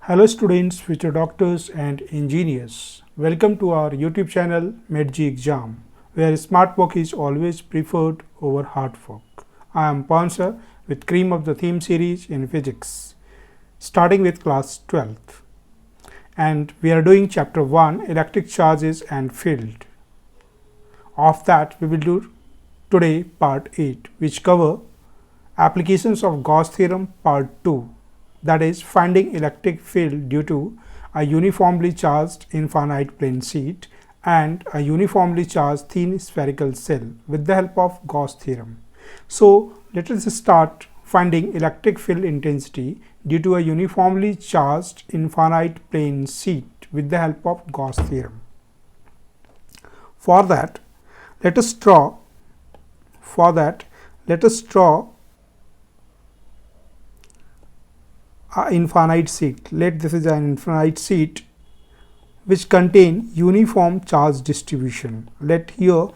Hello students, future doctors and engineers. Welcome to our YouTube channel MedG Exam, where smart work is always preferred over hard work. I am Pansa with cream of the theme series in physics, starting with class 12th. And we are doing chapter 1, electric charges and field. Of that we will do today part 8, which cover applications of Gauss theorem part 2, that is finding electric field due to a uniformly charged infinite plane sheet and a uniformly charged thin spherical shell with the help of Gauss theorem. So let us start finding electric field intensity due to a uniformly charged infinite plane sheet with the help of Gauss theorem. For that, let us draw an infinite sheet. Let this is an infinite sheet which contain uniform charge distribution. Let here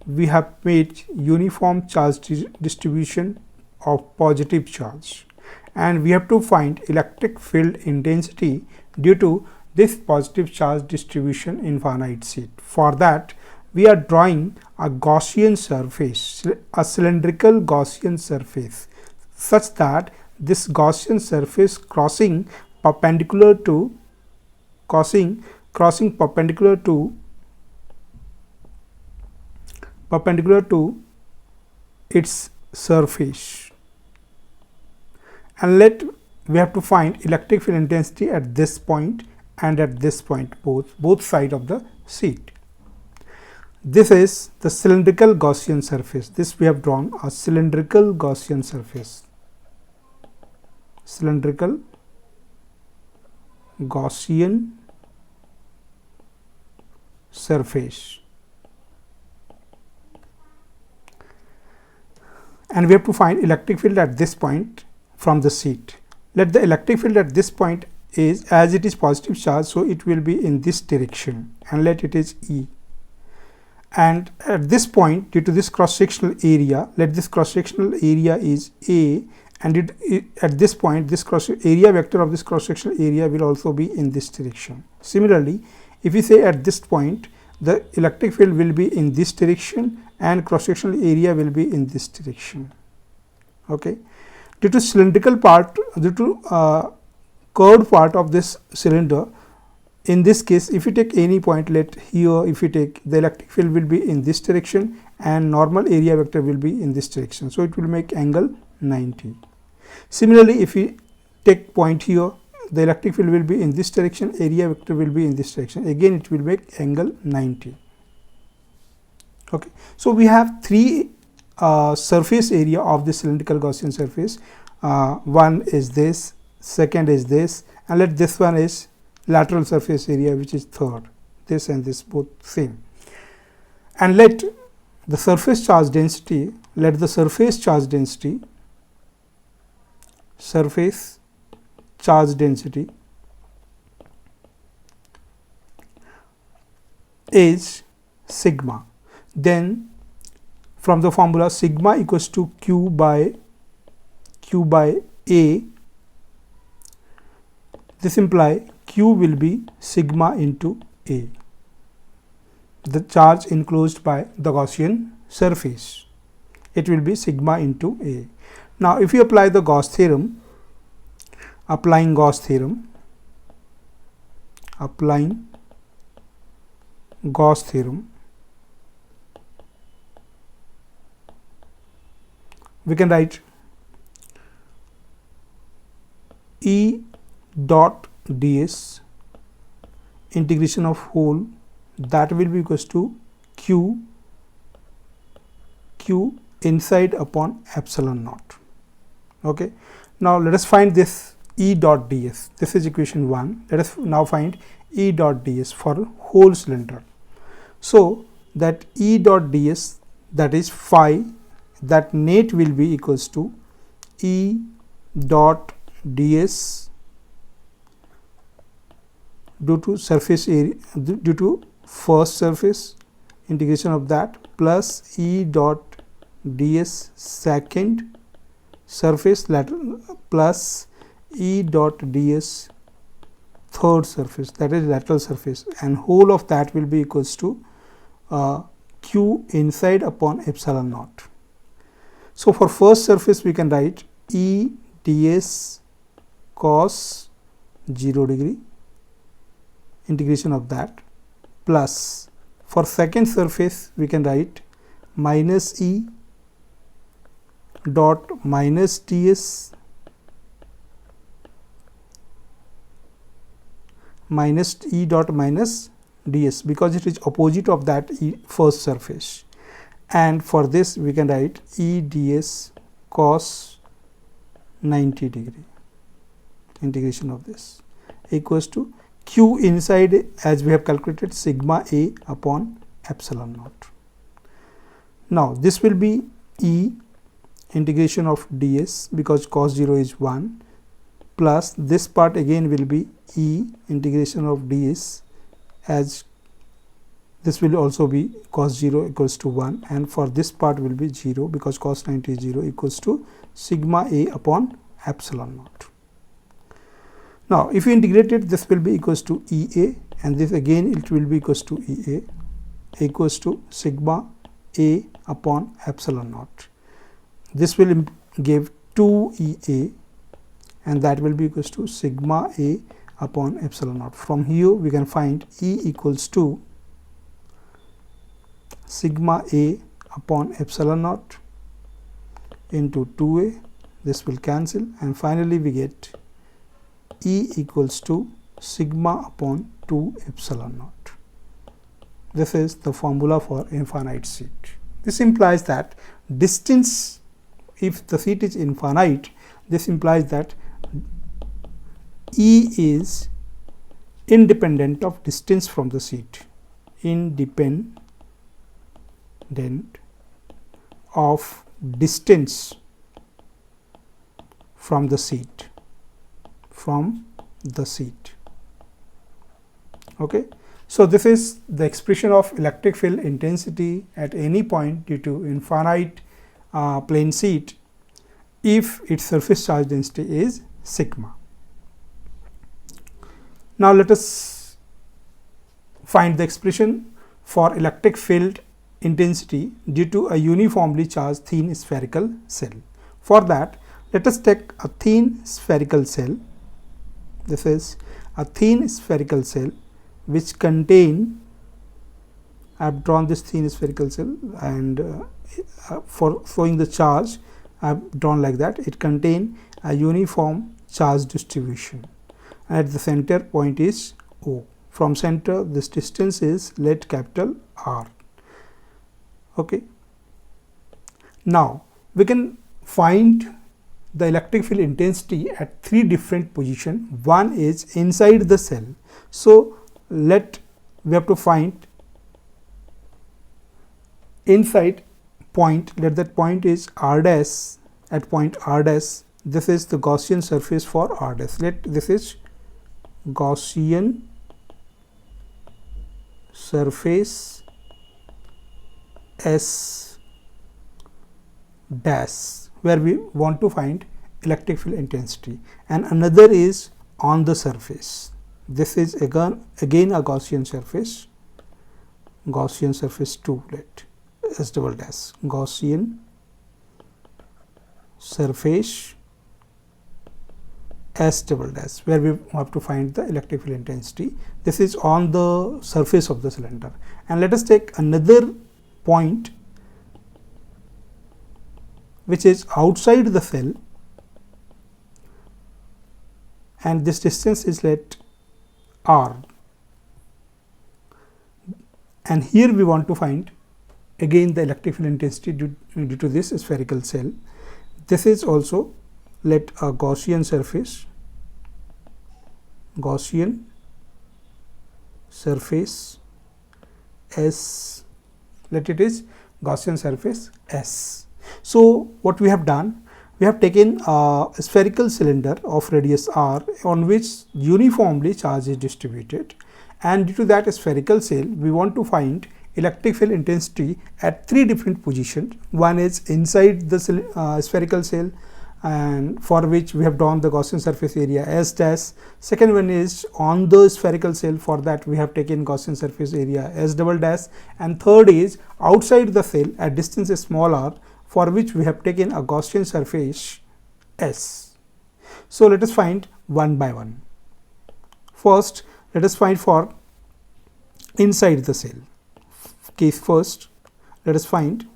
we have made uniform charge distribution of positive charge, and we have to find electric field intensity due to this positive charge distribution infinite sheet. For that, we are drawing a Gaussian surface, a cylindrical Gaussian surface, such that this Gaussian surface crossing perpendicular to its surface, and we have to find electric field intensity at this point and at this point, both sides of the sheet. This is the cylindrical Gaussian surface. This we have drawn a cylindrical Gaussian surface. Cylindrical Gaussian surface, and we have to find electric field at this point from the sheet. Let the electric field at this point is, as it is positive charge, so it will be in this direction, and let it is E. And at this point, due to this cross sectional area, let this cross sectional area is A, and at this point, this area vector of this cross sectional area will also be in this direction. Similarly, if we say at this point, the electric field will be in this direction and cross sectional area will be in this direction. Okay, due to cylindrical part, due to curved part of this cylinder, in this case, if you take any point, let here if you take, the electric field will be in this direction and normal area vector will be in this direction. So it will make angle 90. Similarly, if we take point here, the electric field will be in this direction, area vector will be in this direction. Again, it will make angle 90. Okay. So we have three surface area of the cylindrical Gaussian surface. One is this, second is this, and let this one is lateral surface area, which is third. This and this both same. And let the surface charge density is sigma. Then from the formula, sigma equals to Q by A. This implies Q will be sigma into A, the charge enclosed by the Gaussian surface. It will be sigma into A. Now, if you apply the Gauss theorem, applying Gauss theorem, we can write E dot ds integration of whole, that will be equals to q inside upon epsilon naught. Okay. Now let us find this E dot ds. This is equation 1. Let us now find E dot ds for whole cylinder. So that E dot ds, that is phi, that net will be equals to E dot ds due to surface area, due to first surface, integration of that, plus E dot ds second surface lateral, plus E dot ds third surface, that is lateral surface, and whole of that will be equals to q inside upon epsilon naught. So for first surface we can write E ds cos 0 degree, integration of that, plus for second surface we can write minus E dot minus ds minus E dot minus ds, because it is opposite of that first surface, and for this we can write E ds cos 90 degree, integration of this equals to q inside, as we have calculated, sigma a upon epsilon naught. Now this will be E integration of ds, because cos 0 is 1, plus this part again will be E integration of ds, as this will also be cos 0 equals to 1, and for this part will be 0, because cos 90 is 0, equals to sigma a upon epsilon naught. Now if you integrate it, this will be equals to Ea, and this again it will be equals to Ea, equals to sigma a upon epsilon naught. This will give 2Ea, and that will be equals to sigma a upon epsilon naught. From here we can find E equals to sigma a upon epsilon naught into 2a, this will cancel, and finally we get E equals to sigma upon 2 epsilon naught. This is the formula for infinite seat. This implies that distance, if the seat is infinite, this implies that E is independent of distance from the seat, independent of distance from the seat, okay. So this is the expression of electric field intensity at any point due to infinite plane seat if its surface charge density is sigma. Now let us find the expression for electric field intensity due to a uniformly charged thin spherical cell. For that, let us take a thin spherical cell. This is a thin spherical cell which contain, I have drawn this thin spherical cell, and for showing the charge I have drawn like that. It contain a uniform charge distribution, and at the center point is O. From center this distance is, let capital R, okay. Now we can find the electric field intensity at 3 different positions. One is inside the cell, so we have to find inside point. Let that point is R dash. At point R dash, this is the Gaussian surface for R dash. Let this is Gaussian surface S dash, where we want to find electric field intensity, and another is on the surface. This is again a Gaussian surface 2, let S double dash, Gaussian surface S double dash, where we have to find the electric field intensity. This is on the surface of the cylinder, and let us take another point which is outside the cell, and this distance is let R, and here we want to find again the electric field intensity due to this spherical cell. This is also let a Gaussian surface S, let it is Gaussian surface S. So what we have done, we have taken a spherical cylinder of radius r on which uniformly charge is distributed, and due to that spherical cell we want to find electric field intensity at 3 different positions. One is inside the spherical cell, and for which we have drawn the Gaussian surface area S dash. Second one is on the spherical cell, for that we have taken Gaussian surface area S double dash, and third is outside the cell at distance small r, for which we have taken a Gaussian surface S. So let us find one by one. First, let us find for inside the cell. Case first, let us find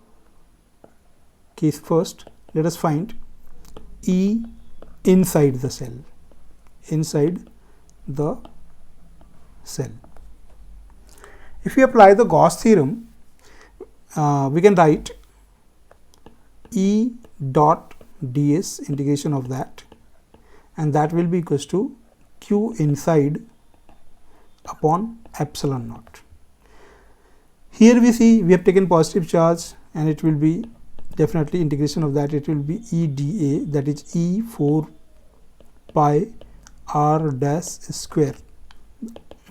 E inside the cell. If we apply the Gauss theorem, we can write E dot ds, integration of that, and that will be equals to q inside upon epsilon naught. Here we see we have taken positive charge, and it will be definitely integration of that, it will be E dA, that is E 4 pi r dash square,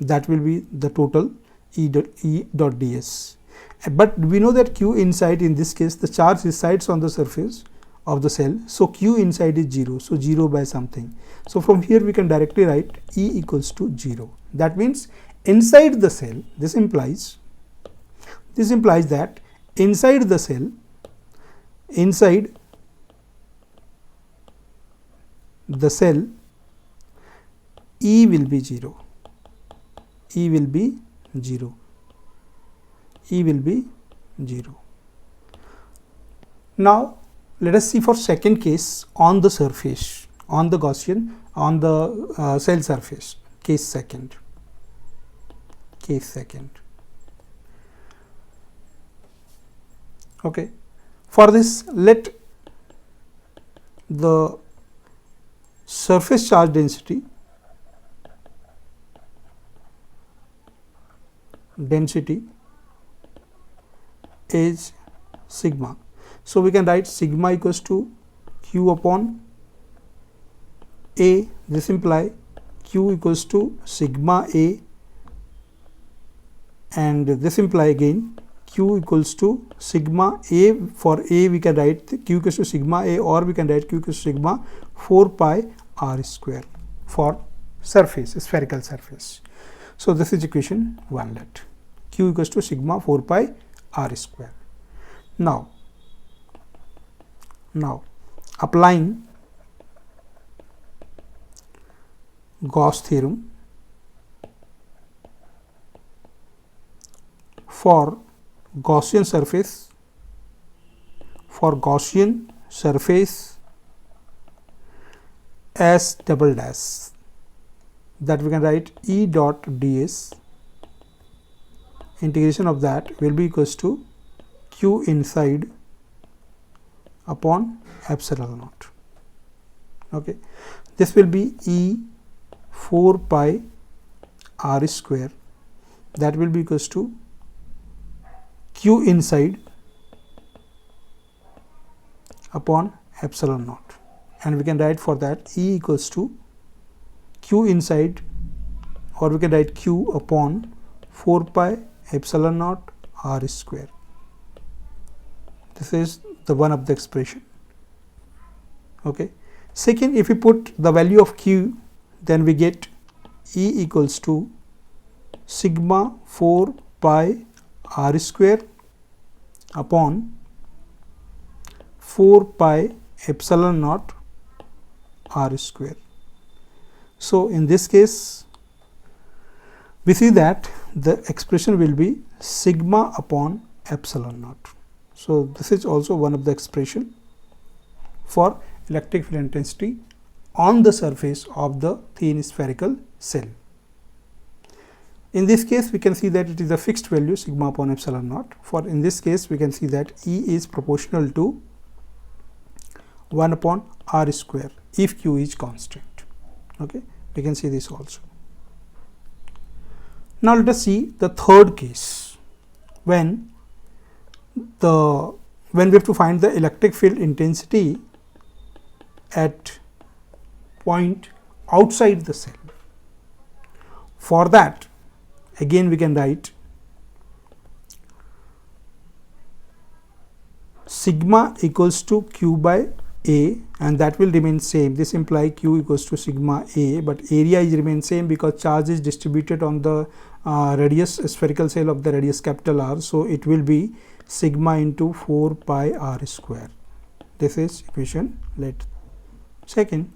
that will be the total E dot ds. But we know that q inside, in this case the charge resides on the surface of the cell, so q inside is 0, so 0 by something. So from here we can directly write E equals to 0. That means inside the cell, this implies that inside the cell, E will be 0. Now let us see for second case on the surface, on the Gaussian, on the cell surface. Case second. Okay. For this, let the surface charge density is sigma. So we can write sigma equals to q upon A. This implies q equals to sigma A, and this implies again q equals to sigma A. For A we can write q equals to sigma A, or we can write q equals to sigma 4 pi r square for surface, spherical surface. So this is equation 1. Let q equals to sigma 4 pi r square. Now applying Gauss theorem for Gaussian surface, S double dash, that we can write E dot ds, integration of that will be equals to q inside upon epsilon naught. Okay, this will be E 4 pi r square, that will be equals to q inside upon epsilon naught, and we can write for that E equals to q inside, or we can write q upon 4 pi epsilon naught r square. This is the one of the expression. Okay. Second, if we put the value of q, then we get E equals to sigma 4 pi r square upon 4 pi epsilon naught r square. So in this case we see that the expression will be sigma upon epsilon naught. So this is also one of the expression for electric field intensity on the surface of the thin spherical cell. In this case we can see that it is a fixed value sigma upon epsilon naught. For in this case we can see that E is proportional to 1 upon r square if q is constant. Okay, we can see this also. Now let us see the third case, when we have to find the electric field intensity at point outside the cell. For that, again we can write sigma equals to q by A, and that will remain same. This implies Q equals to sigma A, but area is remain same because charge is distributed on the radius spherical cell of the radius capital R. So it will be sigma into 4 pi R square. This is equation second.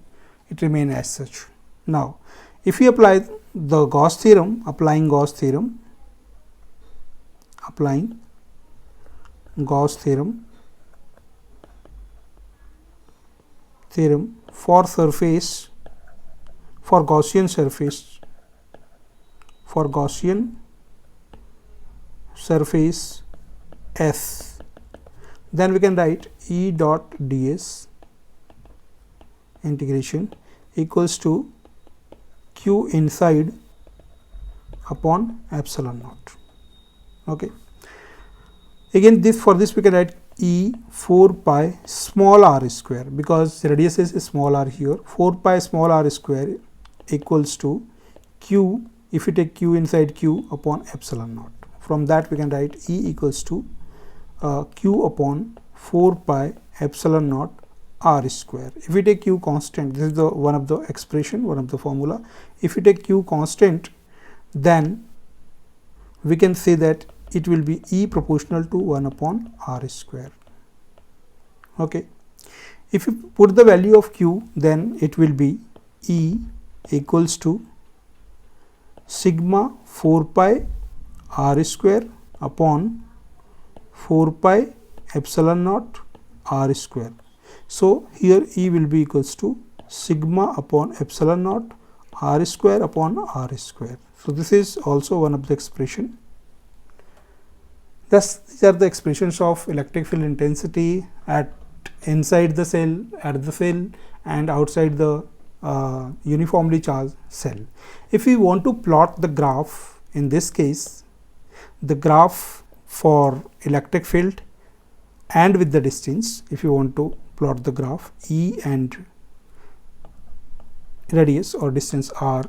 It remain as such. Now, if we apply the Gauss theorem, applying Gauss theorem for surface, for Gaussian surface S, then we can write E dot ds integration equals to Q inside upon epsilon naught. Okay. Again, for this we can write E 4 pi small r square, because radius is small r here. 4 pi small r square equals to Q, if we take Q inside Q, upon epsilon naught. From that we can write E equals to Q upon 4 pi epsilon naught r square. If we take Q constant, this is the one of the expression, one of the formula. If we take Q constant, then we can say that it will be E proportional to 1 upon r square. Okay. If you put the value of Q, then it will be E equals to sigma 4 pi r square upon 4 pi epsilon naught r square. So here E will be equals to sigma upon epsilon naught r square upon r square. So this is also one of the expression. Thus, these are the expressions of electric field intensity at inside the cell, at the cell, and outside the uniformly charged cell. If we want to plot the graph, in this case, the graph for electric field and with the distance, if you want to plot the graph E and radius or distance R,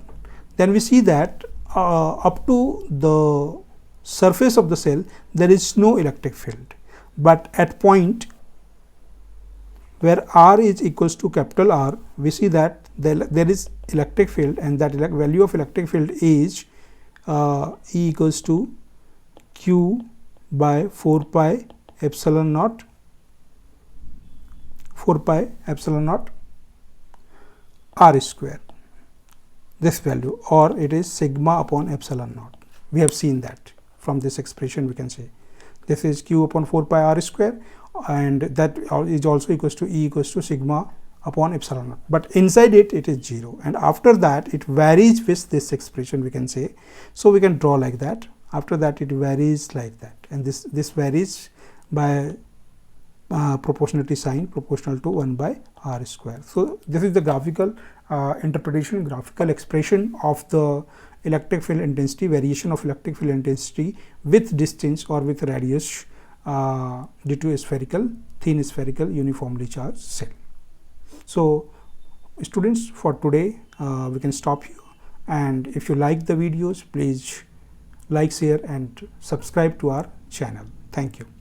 then we see that up to the surface of the cell there is no electric field, but at point where R is equals to capital R, we see that there is electric field, and that value of electric field is E equals to Q by 4 pi epsilon naught r square, this value, or it is sigma upon epsilon naught. We have seen that from this expression. We can say this is Q upon 4 pi r square, and that is also equals to E equals to sigma upon epsilon naught, but inside it is 0, and after that it varies with this expression, we can say. So we can draw like that. After that it varies like that, and this varies by proportionality sign proportional to 1 by r square. So this is the graphical interpretation, graphical expression of the electric field intensity, variation of electric field intensity with distance or with radius due to a thin spherical uniformly charged cell. So students, for today we can stop here, and if you like the videos, please like, share and subscribe to our channel. Thank you.